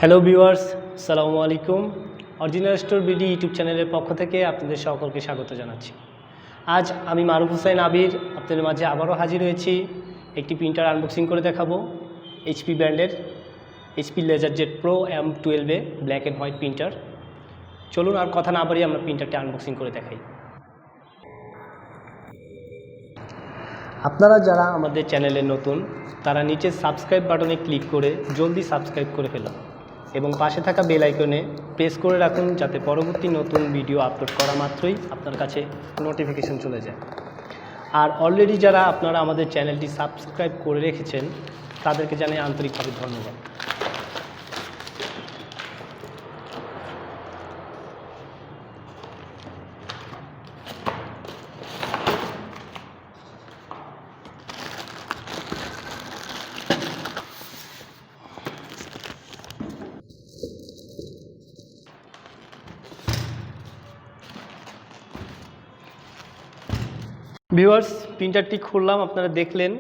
Hello viewers, আসসালামু আলাইকুম। Original store BD YouTube চ্যানেলের পক্ষ থেকে আপনাদের সকলকে স্বাগত জানাচ্ছি। আজ আমি মারুফ হোসেন আবির আপনাদের মাঝে আবারও হাজির হয়েছি। একটি প্রিন্টার আনবক্সিং করে দেখাবো। এইচপি ব্র্যান্ডের HP LaserJet Pro M12a black and white printer. চলুন আর কথা না বাড়িয়ে আমরা প্রিন্টারটি আনবক্সিং করে দেখাই। আপনারা যারা আমাদের চ্যানেলে নতুন তারা নিচে সাবস্ক্রাইব বাটনে ক্লিক করে জলদি সাবস্ক্রাইব করে ফেলুন এবং পাশে থাকা বেল আইকনে প্রেস করে রাখুন, যাতে পরবর্তী নতুন ভিডিও আপলোড করা মাত্রই আপনার কাছে নোটিফিকেশন চলে যায়। আর অলরেডি যারা আপনারা আমাদের চ্যানেলটি সাবস্ক্রাইব করে রেখেছেন তাদেরকে জানাই আন্তরিকভাবে ধন্যবাদ। ভিউয়ার্স, প্রিন্টারটি খুললাম, আপনারা দেখলেন।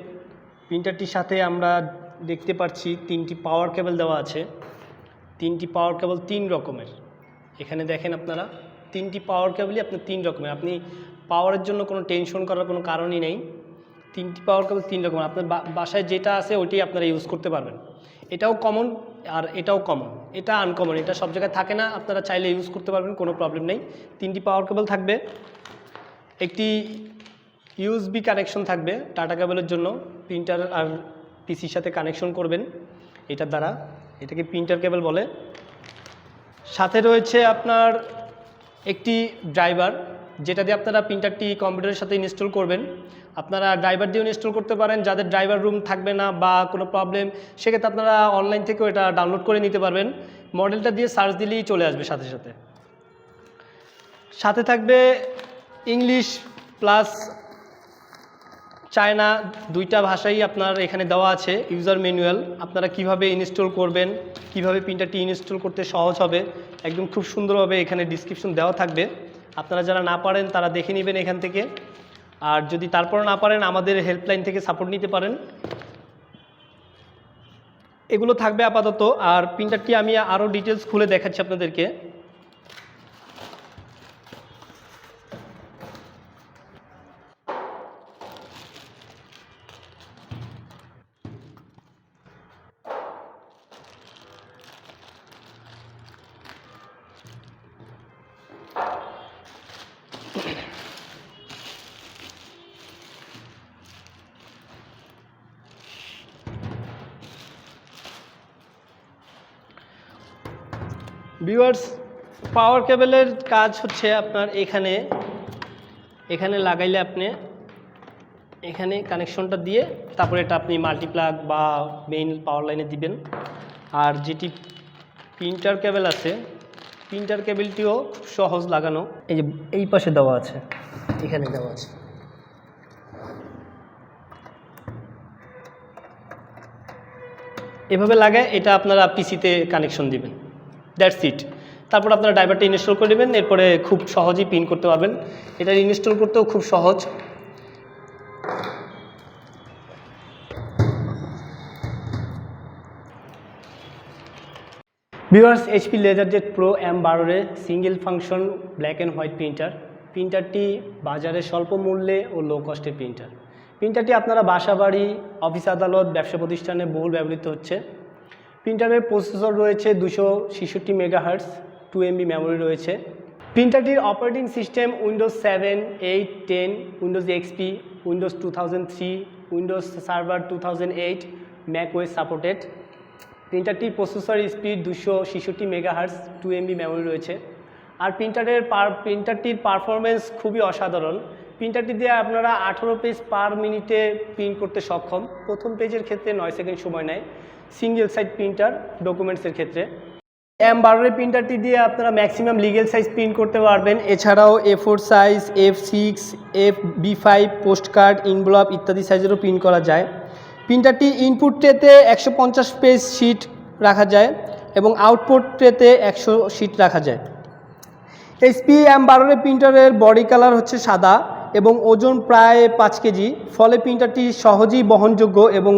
প্রিন্টারটির সাথে আমরা দেখতে পাচ্ছি তিনটি পাওয়ার কেবল দেওয়া আছে। তিনটি পাওয়ার কেবল তিন রকমের। এখানে দেখেন আপনারা তিনটি পাওয়ার কেবলই আপনার তিন রকমের। আপনি পাওয়ারের জন্য কোনো টেনশন করার কোনো কারণই নেই। তিনটি পাওয়ার কেবল তিন রকমের। আপনার বাসায় যেটা আছে ওইটাই আপনারা ইউজ করতে পারবেন। এটাও কমন আর এটাও কমন, এটা আনকমন, এটা সব জায়গায় থাকে না। আপনারা চাইলে ইউজ করতে পারবেন, কোনো প্রবলেম নেই। তিনটি পাওয়ার কেবল থাকবে, একটি USB কানেকশন থাকবে টাটা কেবলের জন্য। প্রিন্টার আর পিসির সাথে কানেকশন করবেন এটার দ্বারা, এটাকে প্রিন্টার কেবল বলে। সাথে রয়েছে আপনার একটি ড্রাইভার, যেটা দিয়ে আপনারা প্রিন্টারটি কম্পিউটারের সাথে ইনস্টল করবেন। আপনারা ড্রাইভার দিয়েও ইনস্টল করতে পারেন। যাদের ড্রাইভার রুম থাকবে না বা কোনো প্রবলেম, সেক্ষেত্রে আপনারা অনলাইন থেকেও এটা ডাউনলোড করে নিতে পারবেন। মডেলটা দিয়ে সার্চ দিলেই চলে আসবে সাথে সাথে। সাথে থাকবে ইংলিশ প্লাস চায়না, দুইটা ভাষাই আপনার এখানে দেওয়া আছে। ইউজার ম্যানুয়াল, আপনারা কিভাবে ইনস্টল করবেন, কিভাবে প্রিন্টারটি ইনস্টল করতে সহজ হবে, একদম খুব সুন্দরভাবে এখানে ডিসক্রিপশন দেওয়া থাকবে। আপনারা যারা না পারেন তারা দেখে নেবেন এখান থেকে। আর যদি তারপরে না পারেন আমাদের হেল্পলাইন থেকে সাপোর্ট নিতে পারেন। এগুলো থাকবে আপাতত। আর প্রিন্টারটি আমি আরও ডিটেলস খুলে দেখাচ্ছি আপনাদেরকে। ভিউয়ার্স, পাওয়ার কেবলের কাজ হচ্ছে আপনার এখানে লাগাইলে আপনি এখানে কানেকশনটা দিয়ে তারপরে এটা আপনি মাল্টিপ্লাগ বা মেইন পাওয়ার লাইনে দিবেন। আর যেটি প্রিন্টার কেবল আছে, প্রিন্টার কেবলটিও খুব সহজ লাগানো। এই যে এই পাশে দেওয়া আছে, এখানে দেওয়া আছে। এভাবে লাগায় এটা আপনারা পিসিতে কানেকশন দিবেন, দ্যাটস ইট। তারপর আপনারা ড্রাইভারটা ইনস্টল করে নেবেন, এরপরে খুব সহজেই প্রিন্ট করতে পারবেন। এটা ইনস্টল করতেও খুব সহজ। Viewers, HP LaserJet Pro M12 single function black and white printer. প্রিন্টারটি বাজারে স্বল্প মূল্যে ও লো কস্টের প্রিন্টার। প্রিন্টারটি আপনারা বাসা বাড়ি, অফিস আদালত, ব্যবসা প্রতিষ্ঠানে বহুল ব্যবহৃত হচ্ছে। প্রিন্টারের প্রসেসর রয়েছে 266 মেগাহার্টজ, 2 MB মেমোরি রয়েছে। প্রিন্টারটির operating system Windows 7, 8, 10, Windows XP, Windows 2003, Windows server 2008, macOS supported. প্রিন্টারটির processor speed 266 megahertz, 2 MB memory রয়েছে। আর প্রিন্টারটির পারফরমেন্স খুবই অসাধারণ। প্রিন্টারটি দিয়ে আপনারা 18 পেজ পার মিনিটে প্রিন্ট করতে সক্ষম। প্রথম পেজের ক্ষেত্রে 9 সেকেন্ড সময় নেয় সিঙ্গেল সাইড প্রিন্টার ডকুমেন্টসের ক্ষেত্রে। M12 প্রিন্টারটি দিয়ে আপনারা ম্যাক্সিমাম লিগেল সাইজ প্রিন্ট করতে পারবেন। এছাড়াও A4 size, F6, B5, postcard, involve ইত্যাদি সাইজেরও প্রিন্ট করা যায়। প্রিন্টারটি ইনপুট ট্রেতে 150 পেজ শিট রাখা যায় এবং আউটপুট ট্রেতে 100 শিট রাখা যায়। এইচপি M12 প্রিন্টারের বডি কালার হচ্ছে সাদা এবং ওজন প্রায় 5 কেজি, ফলে প্রিন্টারটি সহজেই বহনযোগ্য এবং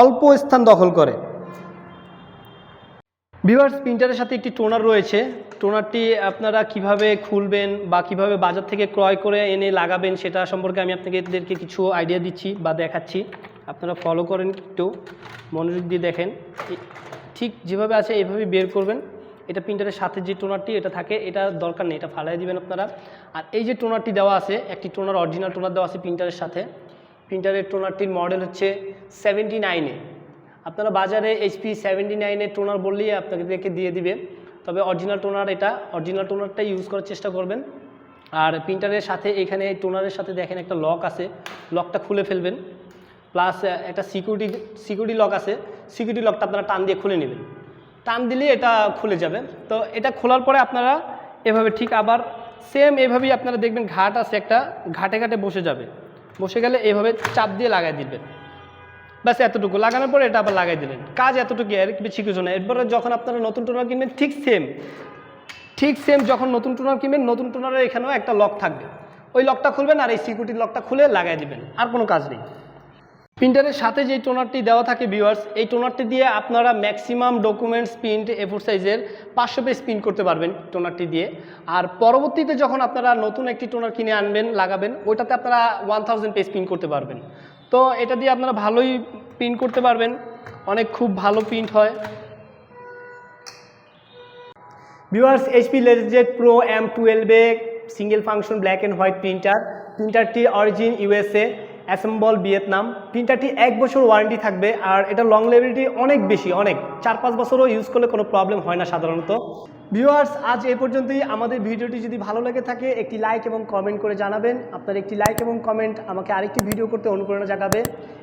অল্প স্থান দখল করে। ভিউয়ার্স, প্রিন্টারের সাথে একটি টোনার রয়েছে। টোনারটি আপনারা কিভাবে খুলবেন বা কিভাবে বাজার থেকে ক্রয় করে এনে লাগাবেন সেটা সম্পর্কে আমি আপনাদেরকে কিছু আইডিয়া দিচ্ছি বা দেখাচ্ছি। আপনারা ফলো করেন, একটু মনোযোগ দিয়ে দেখেন। ঠিক যেভাবে আছে এইভাবেই বের করবেন। এটা প্রিন্টারের সাথে যে টোনারটি এটা থাকে, এটা দরকার নেই, এটা ফালাই দিবেন আপনারা। আর এই যে টোনারটি দেওয়া আছে, একটি টোনার, অরিজিনাল টোনার দেওয়া আছে প্রিন্টারের সাথে। প্রিন্টারের টোনারটির মডেল হচ্ছে 79A। আপনারা বাজারে HP 79-এর টোনার বললেই আপনাদেরকে দিয়ে দিবে, তবে অরিজিনাল টোনার, এটা অরিজিনাল টোনারটাই ইউজ করার চেষ্টা করবেন। আর প্রিন্টারের সাথে এখানে টোনারের সাথে দেখেন একটা লক আছে, লকটা খুলে ফেলবেন। প্লাস একটা সিকিউরিটি লক আছে, সিকিউরিটি লকটা আপনারা টান দিয়ে খুলে নেবেন। টান দিলে এটা খুলে যাবে। তো এটা খোলার পরে আপনারা এভাবে ঠিক আবার সেম এভাবেই আপনারা দেখবেন ঘাট আছে একটা, ঘাটে ঘাটে বসে যাবে। বসে গেলে এভাবে চাপ দিয়ে লাগাই দিবেন। ব্যাস এতটুকু লাগানোর পরে এটা আবার লাগাই দিলেন, কাজ এতটুকু, আর বেশি কিছু না। এরপরে যখন আপনারা নতুন টোনার কিনবেন, ঠিক সেম যখন নতুন টোনার কিনবেন, নতুন টোনারের এখানেও একটা লক থাকবে, ওই লকটা খুলবেন আর এই সিকিউরিটি লকটা খুলে লাগাই দিবেন, আর কোনো কাজ নেই। প্রিন্টারের সাথে যে টোনারটি দেওয়া থাকে ভিউয়ার্স, এই টোনারটি দিয়ে আপনারা ম্যাক্সিমাম ডকুমেন্টস প্রিন্ট A4 সাইজের 500 পেজ প্রিন্ট করতে পারবেন টোনারটি দিয়ে। আর পরবর্তীতে যখন আপনারা নতুন একটি টোনার কিনে আনবেন, লাগাবেন, ওইটাতে আপনারা 1000 পেজ প্রিন্ট করতে পারবেন। তো এটা দিয়ে আপনারা ভালোই প্রিন্ট করতে পারবেন, অনেক খুব ভালো প্রিন্ট হয়। Viewers, HP LaserJet Pro M12a single function black and white প্রিন্টারটি অরিজিন USA, অ্যাসেম্বল ভিয়েতনাম। প্রিন্টারটি 1 বছর ওয়ারেন্টি থাকবে, আর এটা লং লেভিলিটি অনেক বেশি, অনেক 4-5 বছরও ইউজ করলে কোনো প্রবলেম হয় না সাধারণত। ভিউয়ার্স, আজ এই পর্যন্তই। আমাদের ভিডিওটি যদি ভালো লেগে থাকে একটি লাইক এবং কমেন্ট করে জানাবেন। আপনার একটি লাইক এবং কমেন্ট আমাকে আরেকটি ভিডিও করতে অনুপ্রেরণা জাগাবে।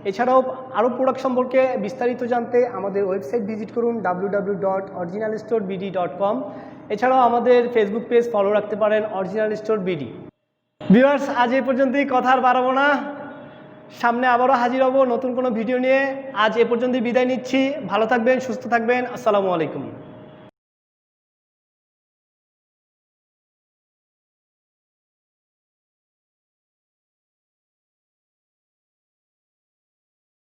এছাড়াও আরও প্রোডাক্ট সম্পর্কে বিস্তারিত জানতে আমাদের ওয়েবসাইট ভিজিট করুন www.originalstorebd.com। এছাড়াও আমাদের ফেসবুক পেজ ফলো রাখতে পারেন, অরিজিনাল স্টোর বিডি। ভিউয়ার্স, আজ এই পর্যন্তই, কথা আর বাড়াবো না, সামনে আবারও হাজির হব নতুন কোনো ভিডিও নিয়ে। আজ এ পর্যন্তই বিদায় নিচ্ছি। ভালো থাকবেন, সুস্থ থাকবেন। আসসালামু আলাইকুম।